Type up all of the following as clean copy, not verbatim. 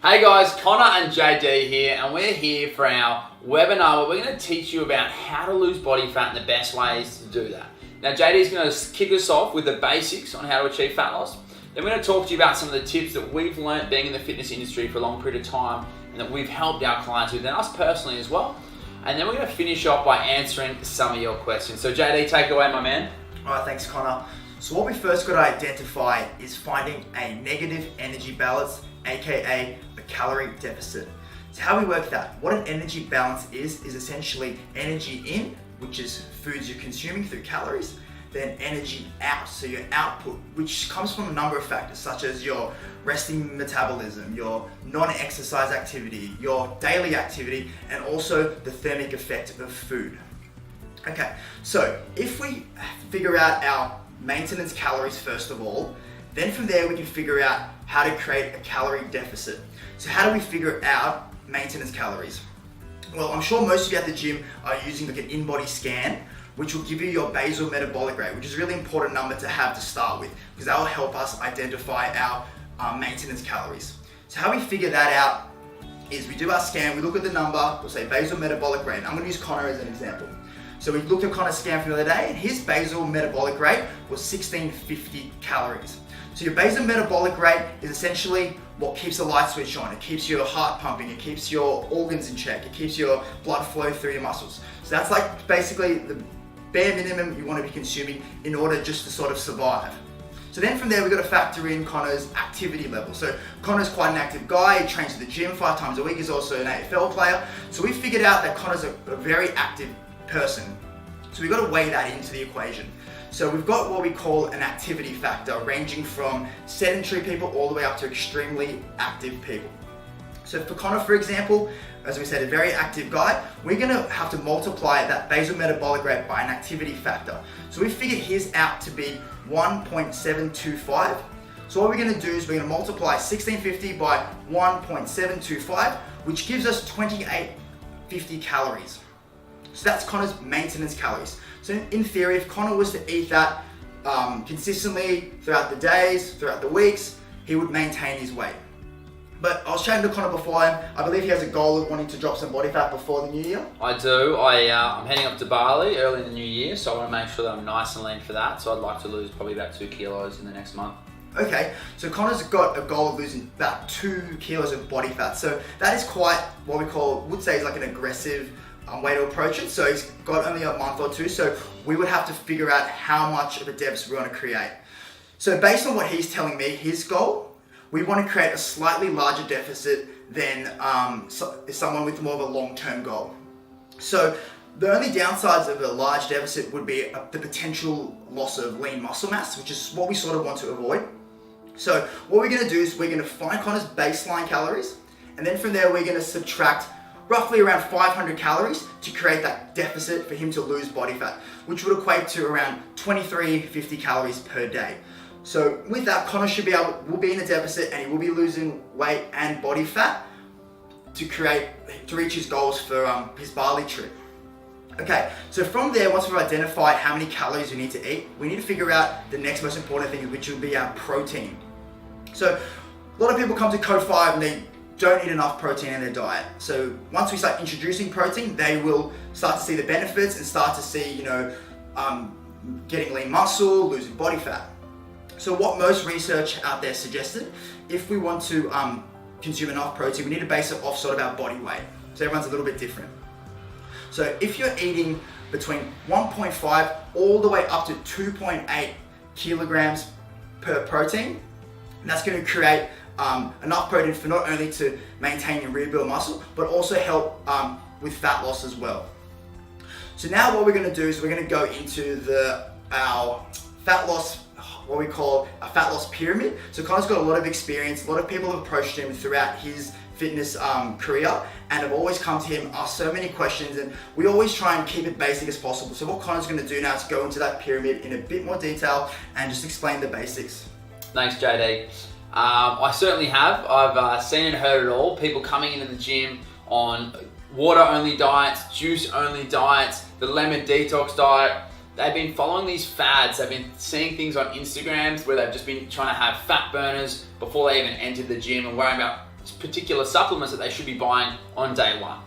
Hey guys, Connor and JD here, and we're here for our webinar where we're going to teach you about how to lose body fat and the best ways to do that. Now JD is going to kick us off with the basics on how to achieve fat loss. Then we're going to talk to you about some of the tips that we've learned being in the fitness industry for a long period of time and that we've helped our clients with, and us personally as well. And then we're going to finish off by answering some of your questions. So JD, take it away, my man. All right, thanks Connor. So what we first got to identify is finding a negative energy balance, aka a calorie deficit. So how we work that? What an energy balance is essentially energy in, which is foods you're consuming through calories, then energy out, so your output, which comes from a number of factors such as your resting metabolism, your non-exercise activity, your daily activity, and also the thermic effect of food. Okay, so if we figure out our maintenance calories first of all, then from there we can figure out how to create a calorie deficit. So how do we figure out maintenance calories? Well, I'm sure most of you at the gym are using like an in-body scan, which will give you your basal metabolic rate, which is a really important number to have to start with, because that will help us identify our maintenance calories. So how we figure that out is we do our scan, we look at the number, we'll say basal metabolic rate. I'm gonna use Connor as an example. So we looked at Connor's scan from the other day, and his basal metabolic rate was 1650 calories. So your basal metabolic rate is essentially what keeps the light switch on. It keeps your heart pumping, it keeps your organs in check, it keeps your blood flow through your muscles. So that's like basically the bare minimum you want to be consuming in order just to sort of survive. So then from there we've got to factor in Connor's activity level. So Connor's quite an active guy, he trains at the gym 5 times a week, he's also an AFL player. So we figured out that Connor's a very active person. So we've got to weigh that into the equation. So we've got what we call an activity factor, ranging from sedentary people all the way up to extremely active people. So for Connor, for example, as we said, a very active guy, we're gonna have to multiply that basal metabolic rate by an activity factor. So we figured his out to be 1.725. So what we're gonna do is we're gonna multiply 1650 by 1.725, which gives us 2850 calories. So that's Connor's maintenance calories. So in theory, if Connor was to eat that consistently throughout the days, throughout the weeks, he would maintain his weight. But I was chatting to Connor before him. I believe he has a goal of wanting to drop some body fat before the new year. I do. I'm heading up to Bali early in the new year, so I want to make sure that I'm nice and lean for that. So I'd like to lose probably about 2 kilos in the next month. Okay, so Connor's got a goal of losing about 2 kilos of body fat. So that is quite what we would say is like an aggressive way to approach it. So he's got only a month or two, so we would have to figure out how much of a deficit we want to create. So based on what he's telling me, his goal, we want to create a slightly larger deficit than someone with more of a long-term goal. So the only downsides of a large deficit would be the potential loss of lean muscle mass, which is what we sort of want to avoid. So what we're going to do is we're going to find Connor's baseline calories, and then from there we're going to subtract roughly around 500 calories to create that deficit for him to lose body fat, which would equate to around 2350 calories per day. So with that, Connor will be in a deficit, and he will be losing weight and body fat to reach his goals for his Bali trip. Okay, so from there, once we've identified how many calories we need to eat, we need to figure out the next most important thing, which will be our protein. So a lot of people come to Code 5 and they don't eat enough protein in their diet. So once we start introducing protein, they will start to see the benefits and start to see, getting lean muscle, losing body fat. So what most research out there suggested, if we want to consume enough protein, we need to base it off sort of our body weight. So everyone's a little bit different. So if you're eating between 1.5 all the way up to 2.8 kilograms per protein, that's going to create enough protein for not only to maintain and rebuild muscle, but also help with fat loss as well. So now what we're going to do is we're going to go into our fat loss, what we call a fat loss pyramid. So Connor's got a lot of experience. A lot of people have approached him throughout his fitness career and have always come to him, asked so many questions, and we always try and keep it basic as possible. So what Connor's going to do now is go into that pyramid in a bit more detail and just explain the basics. Thanks, JD. I certainly have. I've seen and heard it all. People coming into the gym on water-only diets, juice-only diets, the lemon detox diet. They've been following these fads. They've been seeing things on Instagrams where they've just been trying to have fat burners before they even entered the gym and worrying about particular supplements that they should be buying on day one.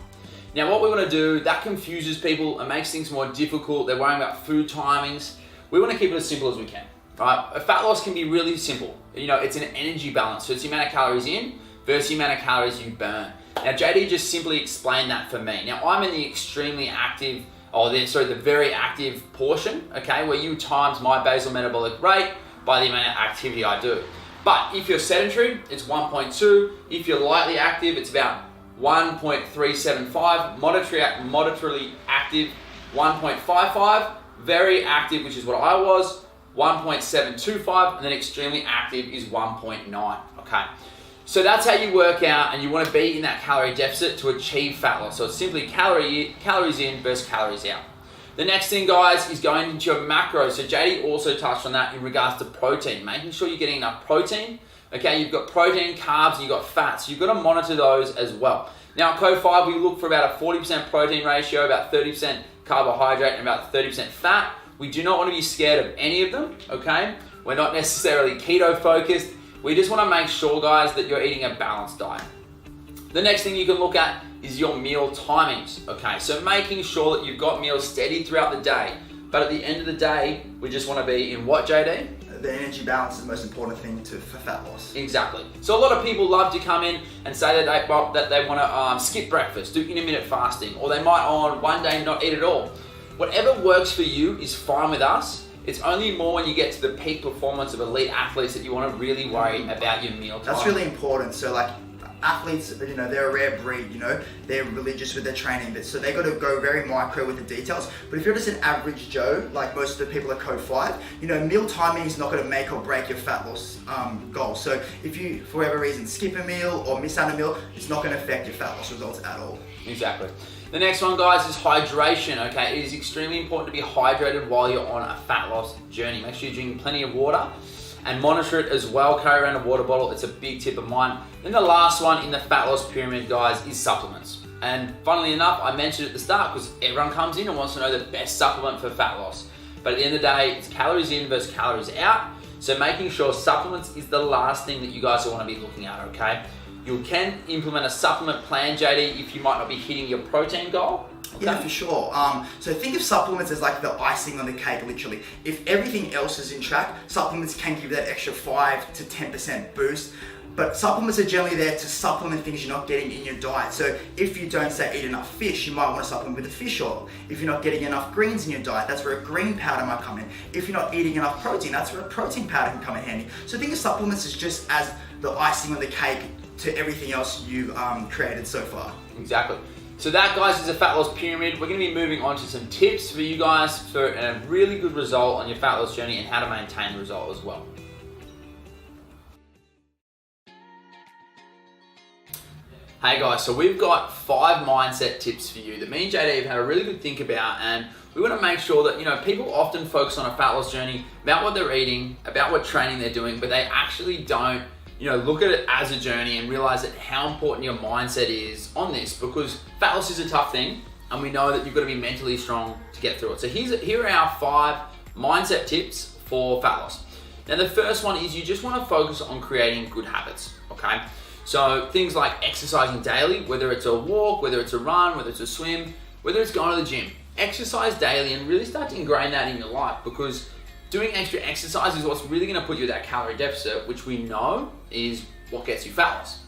Now what we want to do, that confuses people and makes things more difficult. They're worrying about food timings. We want to keep it as simple as we can, right? A fat loss can be really simple. It's an energy balance. So it's the amount of calories in versus the amount of calories you burn. Now JD just simply explained that for me. Now I'm in the extremely active, the very active portion, okay, where you times my basal metabolic rate by the amount of activity I do. But if you're sedentary, it's 1.2. If you're lightly active, it's about 1.375. Moderately active, 1.55. Very active, which is what I was, 1.725. And then extremely active is 1.9, okay? So that's how you work out, and you want to be in that calorie deficit to achieve fat loss. So it's simply calories in versus calories out. The next thing, guys, is going into your macros. So JD also touched on that in regards to protein, making sure you're getting enough protein. Okay, you've got protein, carbs, and you've got fats. You've got to monitor those as well. Now, at Code 5, we look for about a 40% protein ratio, about 30% carbohydrate, and about 30% fat. We do not want to be scared of any of them, okay? We're not necessarily keto focused. We just want to make sure, guys, that you're eating a balanced diet. The next thing you can look at is your meal timings, okay? So making sure that you've got meals steady throughout the day. But at the end of the day, we just want to be in what, JD? The energy balance is the most important thing for fat loss. Exactly. So a lot of people love to come in and say that they want to skip breakfast, do intermittent fasting, or they might on one day not eat at all. Whatever works for you is fine with us. It's only more when you get to the peak performance of elite athletes that you want to really worry about your meal time. That's really important. So like athletes, they're a rare breed, they're religious with their training, but so they got to go very micro with the details. But if you're just an average Joe, like most of the people at Code 5, meal timing is not going to make or break your fat loss goal. So if you, for whatever reason, skip a meal or miss out a meal, it's not going to affect your fat loss results at all. Exactly. The next one, guys, is hydration, okay? It is extremely important to be hydrated while you're on a fat loss journey. Make sure you're drinking plenty of water and monitor it as well. Carry around a water bottle. It's a big tip of mine. Then the last one in the fat loss pyramid, guys, is supplements. And funnily enough, I mentioned at the start because everyone comes in and wants to know the best supplement for fat loss. But at the end of the day, it's calories in versus calories out. So making sure supplements is the last thing that you guys want to be looking at, okay? You can implement a supplement plan, JD, if you might not be hitting your protein goal. Okay. Yeah, for sure. So think of supplements as like the icing on the cake, literally. If everything else is in track, supplements can give that extra 5 to 10% boost. But supplements are generally there to supplement things you're not getting in your diet. So if you don't, say, eat enough fish, you might want to supplement with a fish oil. If you're not getting enough greens in your diet, that's where a green powder might come in. If you're not eating enough protein, that's where a protein powder can come in handy. So think of supplements as just as the icing on the cake to everything else you've created so far. Exactly. So that, guys, is a fat loss pyramid. We're going to be moving on to some tips for you guys for a really good result on your fat loss journey and how to maintain the result as well. Hey guys, so we've got 5 mindset tips for you that me and JD have had a really good think about, and we want to make sure that, people often focus on a fat loss journey about what they're eating, about what training they're doing, but they actually don't, look at it as a journey and realize that how important your mindset is on this, because fat loss is a tough thing, and we know that you've got to be mentally strong to get through it. So here are our 5 mindset tips for fat loss. Now, the first one is you just want to focus on creating good habits, okay? So things like exercising daily, whether it's a walk, whether it's a run, whether it's a swim, whether it's going to the gym. Exercise daily and really start to ingrain that in your life, because doing extra exercise is what's really going to put you at that calorie deficit, which we know is what gets you fat loss.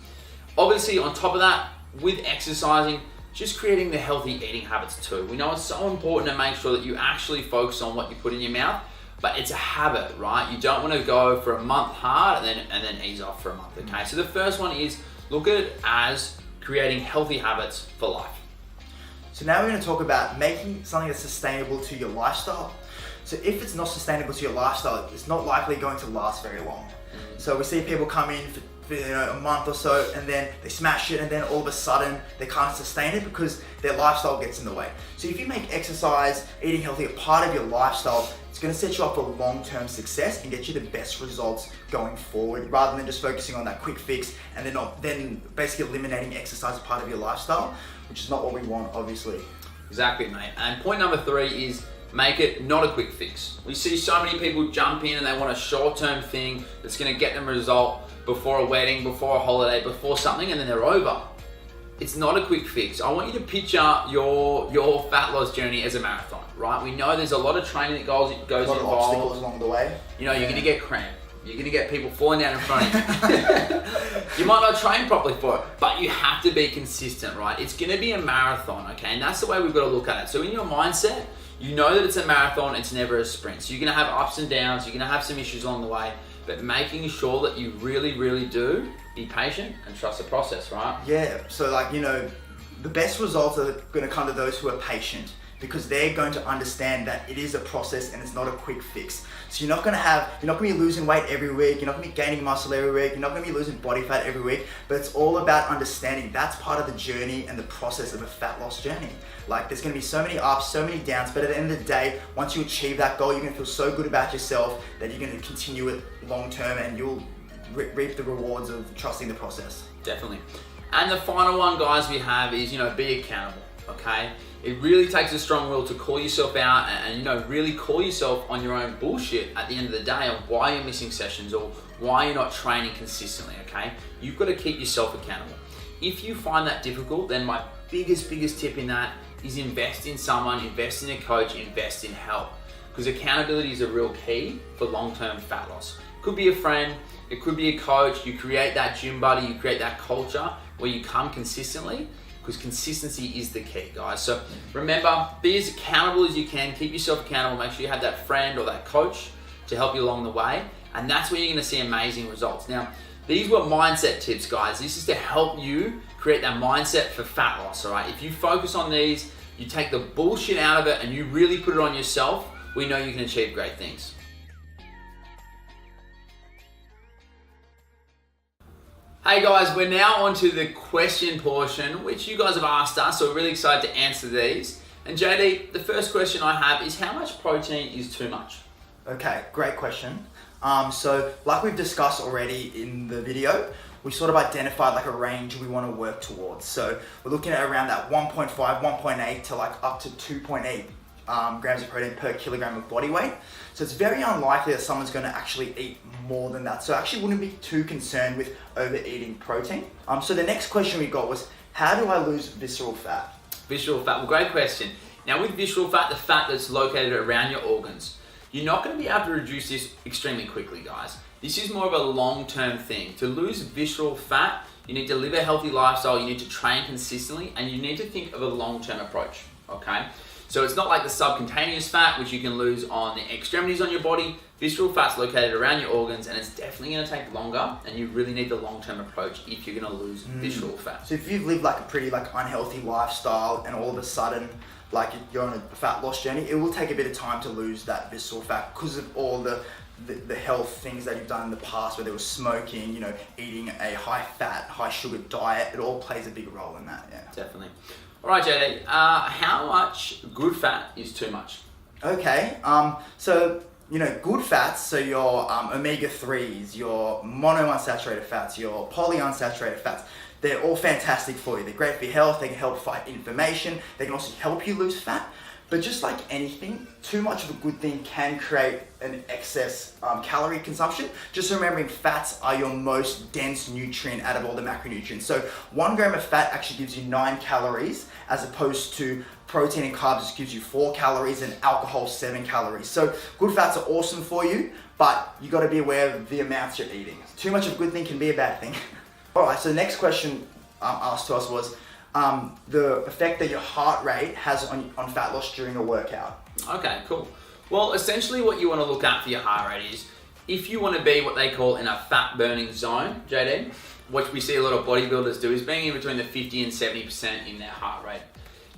Obviously, on top of that, with exercising, just creating the healthy eating habits too. We know it's so important to make sure that you actually focus on what you put in your mouth, but it's a habit, right? You don't want to go for a month hard and then ease off for a month, okay? So the first one is look at it as creating healthy habits for life. So now we're going to talk about making something that's sustainable to your lifestyle. So if it's not sustainable to your lifestyle, it's not likely going to last very long. So we see people come in for a month or so, and then they smash it, and then all of a sudden they can't sustain it because their lifestyle gets in the way. So if you make exercise, eating healthy a part of your lifestyle, it's going to set you up for long-term success and get you the best results going forward, rather than just focusing on that quick fix and then basically eliminating exercise as part of your lifestyle, which is not what we want, obviously. Exactly, mate. And point number 3 is make it not a quick fix. We see so many people jump in and they want a short-term thing that's gonna get them a result before a wedding, before a holiday, before something, and then they're over. It's not a quick fix. I want you to picture your fat loss journey as a marathon, right? We know there's a lot of training that goes a lot of involved. obstacles along the way. You know, you're gonna get cramp. You're gonna get people falling down in front of you. You might not train properly for it, but you have to be consistent, right? It's gonna be a marathon, okay? And that's the way we've got to look at it. So in your mindset, you know that it's a marathon, it's never a sprint. So you're gonna have ups and downs, you're gonna have some issues along the way, but making sure that you really, really do be patient and trust the process, right? Yeah, so like, you know, the best results are going to come to those who are patient, because they're going to understand that it is a process and it's not a quick fix. So you're not going to be losing weight every week, you're not going to be gaining muscle every week, you're not going to be losing body fat every week, but it's all about understanding that's part of the journey and the process of a fat loss journey. Like, there's going to be so many ups, so many downs, but at the end of the day, once you achieve that goal, you're going to feel so good about yourself that you're going to continue it long term and you'll reap the rewards of trusting the process. Definitely. And the final one, guys, we have is, be accountable, okay? It really takes a strong will to call yourself out and really call yourself on your own bullshit at the end of the day on why you're missing sessions or why you're not training consistently, okay? You've got to keep yourself accountable. If you find that difficult, then my biggest tip in that is invest in someone, invest in a coach, invest in help. Because accountability is a real key for long-term fat loss. Could be a friend, it could be a coach, you create that gym buddy, you create that culture where you come consistently, because consistency is the key, guys. So remember, be as accountable as you can, keep yourself accountable, make sure you have that friend or that coach to help you along the way, and that's where you're gonna see amazing results. Now, these were mindset tips, guys. This is to help you create that mindset for fat loss, all right? If you focus on these, you take the bullshit out of it and you really put it on yourself, we know you can achieve great things. Hey guys, we're now on to the question portion, which you guys have asked us, so we're really excited to answer these. And JD, the first question I have is, how much protein is too much? Okay, great question. So like we've discussed already in the video, we sort of identified like a range we want to work towards. So we're looking at around that 1.5, 1.8 to like up to 2.8 grams of protein per kilogram of body weight. So it's very unlikely that someone's going to actually eat more than that. So I actually wouldn't be too concerned with overeating protein. So the next question we got was, how do I lose visceral fat? Visceral fat, well, great question. Now with visceral fat, the fat that's located around your organs, you're not going to be able to reduce this extremely quickly, guys. This is more of a long-term thing. To lose visceral fat, you need to live a healthy lifestyle, you need to train consistently, and you need to think of a long-term approach, okay? So it's not like the subcutaneous fat, which you can lose on the extremities on your body. Visceral fat's located around your organs, and it's definitely gonna take longer, and you really need the long-term approach if you're gonna lose visceral fat. So if you've lived like a pretty unhealthy lifestyle and all of a sudden you're on a fat loss journey, it will take a bit of time to lose that visceral fat because of all the health things that you've done in the past, where there was smoking, eating a high fat, high sugar diet. It all plays a big role in that, yeah. Definitely. All right, JD, how much good fat is too much? Okay, so good fats, so your omega-3s, your monounsaturated fats, your polyunsaturated fats, they're all fantastic for you. They're great for your health, they can help fight inflammation, they can also help you lose fat. But just like anything, too much of a good thing can create an excess calorie consumption. Just remembering fats are your most dense nutrient out of all the macronutrients. So 1 gram of fat actually gives you 9 calories, as opposed to protein and carbs just gives you 4 calories and alcohol 7 calories. So good fats are awesome for you, but you gotta be aware of the amounts you're eating. Too much of a good thing can be a bad thing. All right, so the next question asked to us was, the effect that your heart rate has on fat loss during a workout. Okay, cool. Well, essentially what you want to look at for your heart rate is, if you want to be what they call in a fat burning zone, JD, which we see a lot of bodybuilders do, is being in between the 50 and 70% in their heart rate.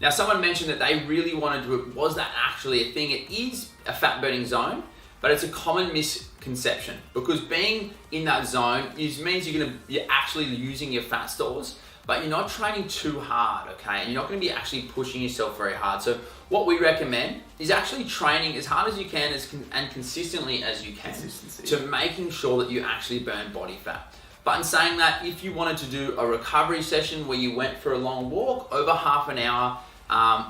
Now, someone mentioned that they really wanted to do it. Was that actually a thing? It is a fat burning zone, but it's a common misconception, because being in that zone means you're actually using your fat stores, but you're not training too hard, okay? And you're not gonna be actually pushing yourself very hard. So what we recommend is actually training as hard as you can and consistently as you can to making sure that you actually burn body fat. But in saying that, if you wanted to do a recovery session where you went for a long walk over half an hour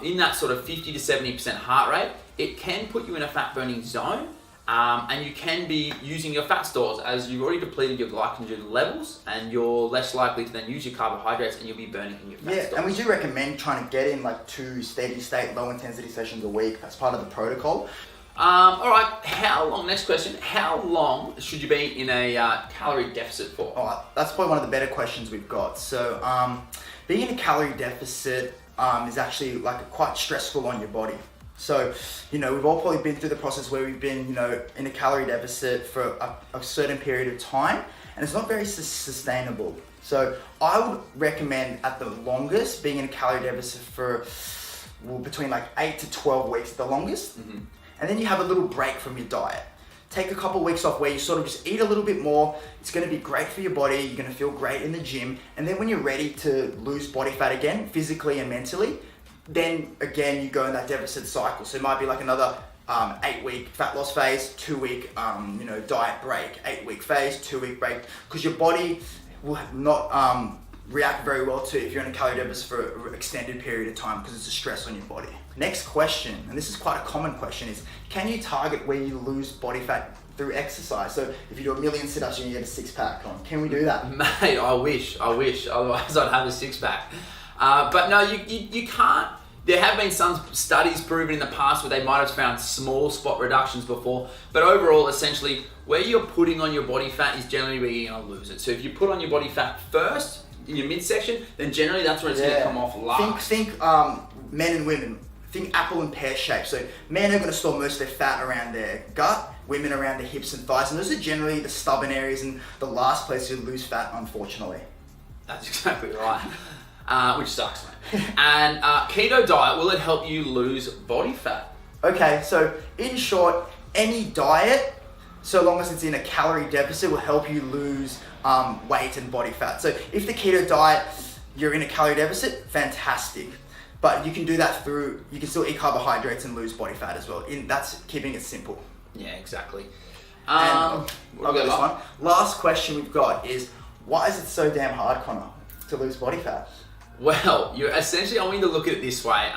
in that sort of 50 to 70% heart rate, it can put you in a fat burning zone. And you can be using your fat stores as you've already depleted your glycogen levels, and you're less likely to then use your carbohydrates, and you'll be burning in your fat stores. And we do recommend trying to get in like 2 steady state, low intensity sessions a week. That's part of the protocol. All right, next question, how long should you be in a calorie deficit for? All right, that's probably one of the better questions we've got. So being in a calorie deficit is actually like quite stressful on your body. So, we've all probably been through the process where we've been, in a calorie deficit for a certain period of time, and it's not very sustainable. So I would recommend at the longest being in a calorie deficit for between like 8 to 12 weeks at the longest. Mm-hmm. And then you have a little break from your diet. Take a couple of weeks off where you sort of just eat a little bit more. It's going to be great for your body. You're going to feel great in the gym. And then when you're ready to lose body fat again, physically and mentally, then again you go in that deficit cycle. So it might be like another 8-week fat loss phase, 2-week diet break, 8-week phase, 2-week break, because your body will not react very well to if you're in a calorie deficit for an extended period of time, because it's a stress on your body. Next question, and this is quite a common question, is can you target where you lose body fat through exercise? So if you do 1 million sit-ups and you get a 6-pack on, can we do that? Mate, I wish, otherwise I'd have a 6-pack. But no, you can't. There have been some studies proven in the past where they might have found small spot reductions before, but overall, essentially, where you're putting on your body fat is generally where you're going to lose it. So if you put on your body fat first, in your midsection, then generally that's where it's going to come off last. Think men and women. Think apple and pear shape. So men are going to store most of their fat around their gut, women around their hips and thighs, and those are generally the stubborn areas and the last place you lose fat, unfortunately. That's exactly right. Which sucks, mate. And keto diet, will it help you lose body fat? Okay, so in short, any diet, so long as it's in a calorie deficit, will help you lose weight and body fat. So if the keto diet, you're in a calorie deficit, fantastic. But you can do that you can still eat carbohydrates and lose body fat as well. That's keeping it simple. Yeah, exactly. I'll go this one. Last question we've got is, why is it so damn hard, Connor, to lose body fat? Well, you're essentially, I want you to look at it this way.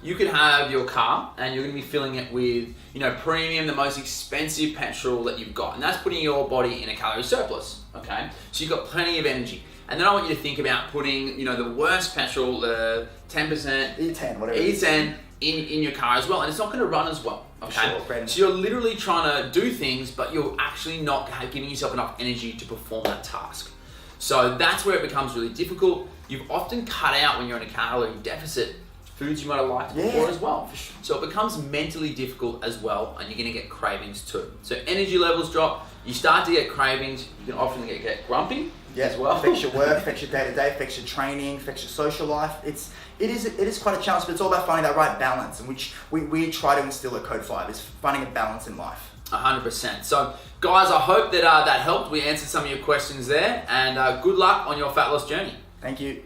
You could have your car and you're going to be filling it with, premium, the most expensive petrol that you've got. And that's putting your body in a calorie surplus, okay? So you've got plenty of energy. And then I want you to think about putting, the worst petrol, the 10%, E10 in your car as well. And it's not going to run as well, okay? Sure, so you're literally trying to do things, but you're actually not giving yourself enough energy to perform that task. So that's where it becomes really difficult. You've often cut out, when you're in a calorie deficit, foods you might have liked before as well. So it becomes mentally difficult as well, and you're going to get cravings too. So energy levels drop, you start to get cravings, you can often get grumpy as well. Affects your work, affects your day-to-day, affects your training, affects your social life. It is quite a challenge, but it's all about finding that right balance, in which we try to instill at Code 5, is finding a balance in life. 100%. So guys, I hope that that helped. We answered some of your questions there, and good luck on your fat loss journey. Thank you.